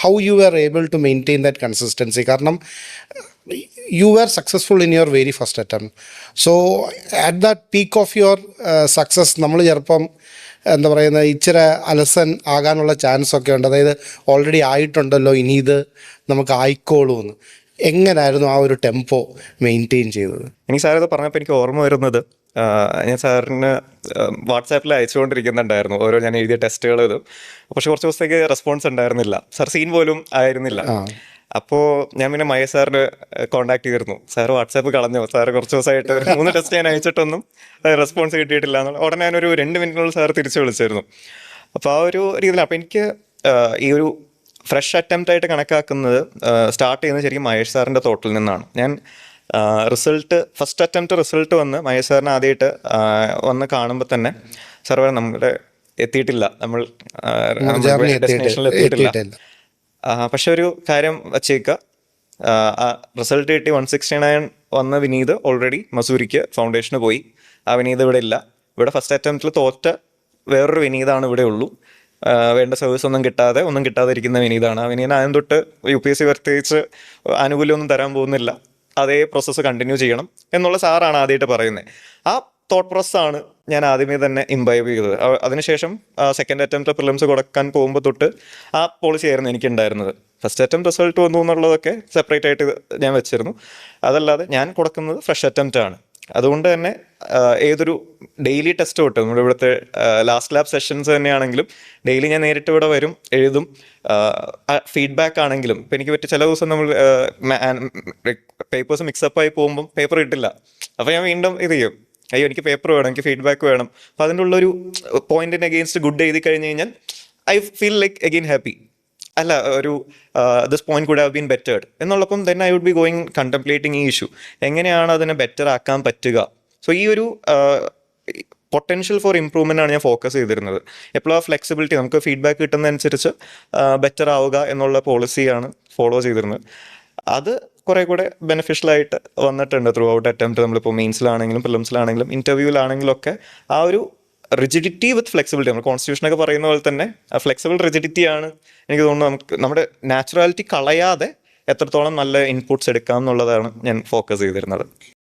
how you were able to maintain that consistency കാരണം you were successful in your very first attempt. So at that peak of your success നമ്മൾ ചിലപ്പം എന്താ പറയുന്നത് ഇച്ചിരി അലസൻ ആകാനുള്ള chance ഒക്കെ ഉണ്ട്. അതായത് ഓൾറെഡി ആയിട്ടുണ്ടല്ലോ, ഇനി ഇത് നമുക്ക് ആയിക്കോളൂ എന്ന്. എങ്ങനായിരുന്നു ആ ഒരു ടെമ്പോ മെയിൻറ്റെയിൻ ചെയ്തത്? എനിക്ക് സാർ ഇത് പറഞ്ഞപ്പോൾ എനിക്ക് ഓർമ്മ വരുന്നത്, ഞാൻ സാറിന് വാട്സാപ്പിൽ അയച്ചുകൊണ്ടിരിക്കുന്നുണ്ടായിരുന്നു ഓരോ ഞാൻ എഴുതിയ ടെസ്റ്റുകൾ. ഇത് പക്ഷെ കുറച്ച് ദിവസത്തേക്ക് റെസ്പോൺസ് ഉണ്ടായിരുന്നില്ല, സാർ സീൻ പോലും ആയിരുന്നില്ല. അപ്പോൾ ഞാൻ പിന്നെ മഹേഷ് സാറിന് കോൺടാക്ട് ചെയ്തിരുന്നു. സാർ വാട്സാപ്പ് കളഞ്ഞു, സാർ കുറച്ച് ദിവസമായിട്ട് ഒരു 3 ടെസ്റ്റ് ഞാൻ അയച്ചിട്ടൊന്നും റെസ്പോൺസ് കിട്ടിയിട്ടില്ല എന്നുള്ള ഉടനെ ഞാനൊരു 2 മിനിറ്റിനുള്ളിൽ സാർ തിരിച്ചു വിളിച്ചിരുന്നു. അപ്പോൾ ആ ഒരു രീതിയിൽ അപ്പോൾ എനിക്ക് ഈ ഒരു ഫ്രഷ് അറ്റംപ്റ്റ് ആയിട്ട് കണക്കാക്കുന്നത് സ്റ്റാർട്ട് ചെയ്യുന്നത് ശരിക്കും മഹേഷ് സാറിൻ്റെ തോട്ടിൽ നിന്നാണ്. ഞാൻ റിസൾട്ട് ഫസ്റ്റ് അറ്റംപ്റ്റ് റിസൾട്ട് വന്ന് മഹേഷ് സാറിന് ആദ്യമായിട്ട് വന്ന് കാണുമ്പോൾ തന്നെ സാർ പറഞ്ഞു നമ്മുടെ എത്തിയിട്ടില്ല, നമ്മൾ ഡെസ്റ്റിനേഷനിൽ എത്തിയിട്ടില്ല. പക്ഷെ ഒരു കാര്യം വച്ചേക്കുക, റിസൾട്ട് കിട്ടി 169 വന്ന വിനീത് ഓൾറെഡി മസൂരിക്ക് ഫൗണ്ടേഷന് പോയി. ആ വിനീത് ഇവിടെ ഇല്ല. ഇവിടെ ഫസ്റ്റ് അറ്റംപ്റ്റിൽ തോറ്റ വേറൊരു വിനീതാണ് ഇവിടെ ഉള്ളൂ. വേണ്ട സർവീസ് ഒന്നും കിട്ടാതിരിക്കുന്ന വിനീതാണ്. ആ വിനീത് ആദ്യം തൊട്ട് UPSC പ്രത്യേകിച്ച് ആനുകൂല്യമൊന്നും തരാൻ പോകുന്നില്ല, അതേ പ്രോസസ്സ് കണ്ടിന്യൂ ചെയ്യണം എന്നുള്ള സാറാണ് ആദ്യമായിട്ട് പറയുന്നത്. ആ തോട്ട് പ്രോസസ്സാണ് ഞാൻ ആദ്യമേ തന്നെ ഇംബൈബ് ചെയ്തത്. അതിനുശേഷം സെക്കൻഡ് അറ്റംപ്റ്റ് പ്രിലിംസ് കൊടുക്കാൻ പോകുമ്പോൾ തൊട്ട് ആ പോളിസി ആയിരുന്നു എനിക്കുണ്ടായിരുന്നത്. ഫസ്റ്റ് അറ്റംപ്റ്റ് റിസൾട്ട് വന്നു എന്നുള്ളതൊക്കെ സെപ്പറേറ്റ് ആയിട്ട് ഞാൻ വെച്ചിരുന്നു. അതല്ലാതെ ഞാൻ കൊടുക്കുന്നത് ഫ്രഷ് അറ്റംപ്റ്റ് ആണ്. അതുകൊണ്ട് തന്നെ ഏതൊരു ഡെയിലി ടെസ്റ്റ് തൊട്ട് നമ്മുടെ ഇവിടുത്തെ ലാസ്റ്റ് ലാബ് സെഷൻസ് തന്നെയാണെങ്കിലും ഡെയിലി ഞാൻ നേരിട്ട് ഇവിടെ വരും, എഴുതും. ഫീഡ്ബാക്ക് ആണെങ്കിലും ഇപ്പം എനിക്ക് പറ്റിയ ചില ദിവസം നമ്മൾ പേപ്പേഴ്സ് മിക്സപ്പായി പോകുമ്പം പേപ്പർ കിട്ടില്ല. അപ്പോൾ ഞാൻ വീണ്ടും ഇത് ചെയ്യും, അയ്യോ എനിക്ക് പേപ്പർ വേണം, എനിക്ക് ഫീഡ്ബാക്ക് വേണം. അപ്പോൾ അതിൻ്റെ ഉള്ളൊരു പോയിന്റിന് അഗെയിൻസ്റ്റ് ഗുഡ് എഴുതി കഴിഞ്ഞ് കഴിഞ്ഞാൽ I feel like again happy. അല്ല ഒരു this point could have been bettered എന്നുള്ളപ്പം then I would be going contemplating ഈ ഇഷ്യൂ, എങ്ങനെയാണ് അതിനെ ബെറ്റർ ആക്കാൻ പറ്റുക. സോ ഈ ഒരു പൊട്ടൻഷ്യൽ ഫോർ ഇംപ്രൂവ്മെൻ്റ് ആണ് ഞാൻ ഫോക്കസ് ചെയ്തിരുന്നത്. എപ്പോഴും ആ ഫ്ലെക്സിബിലിറ്റി, നമുക്ക് ഫീഡ്ബാക്ക് കിട്ടുന്നതനുസരിച്ച് ബെറ്റർ ആവുക എന്നുള്ള പോളിസിയാണ് ഫോളോ ചെയ്തിരുന്നത്. അത് കുറേ കൂടെ ബെനിഫിഷ്യലായിട്ട് വന്നിട്ടുണ്ട് ത്രൂ ഔട്ട് അറ്റംപ്റ്റ്. നമ്മളിപ്പോൾ മെയിൻസിലാണെങ്കിലും പ്രിലിംസിലാണെങ്കിലും ഇൻ്റർവ്യൂവിലാണെങ്കിലും ഒക്കെ ആ ഒരു റിജിഡിറ്റി വിത്ത് ഫ്ലെക്സിബിലിറ്റി, നമ്മൾ കോൺസ്റ്റിറ്റ്യൂഷനൊക്കെ പറയുന്ന പോലെ തന്നെ ആ ഫ്ലെക്സിബിൾ റിജിഡിറ്റിയാണ് എനിക്ക് തോന്നുന്നു നമുക്ക് നമ്മുടെ നാച്ചുറാലിറ്റി കളയാതെ എത്രത്തോളം നല്ല ഇൻപുട്സ് എടുക്കാം എന്നുള്ളതാണ് ഞാൻ ഫോക്കസ് ചെയ്തിരുന്നത്.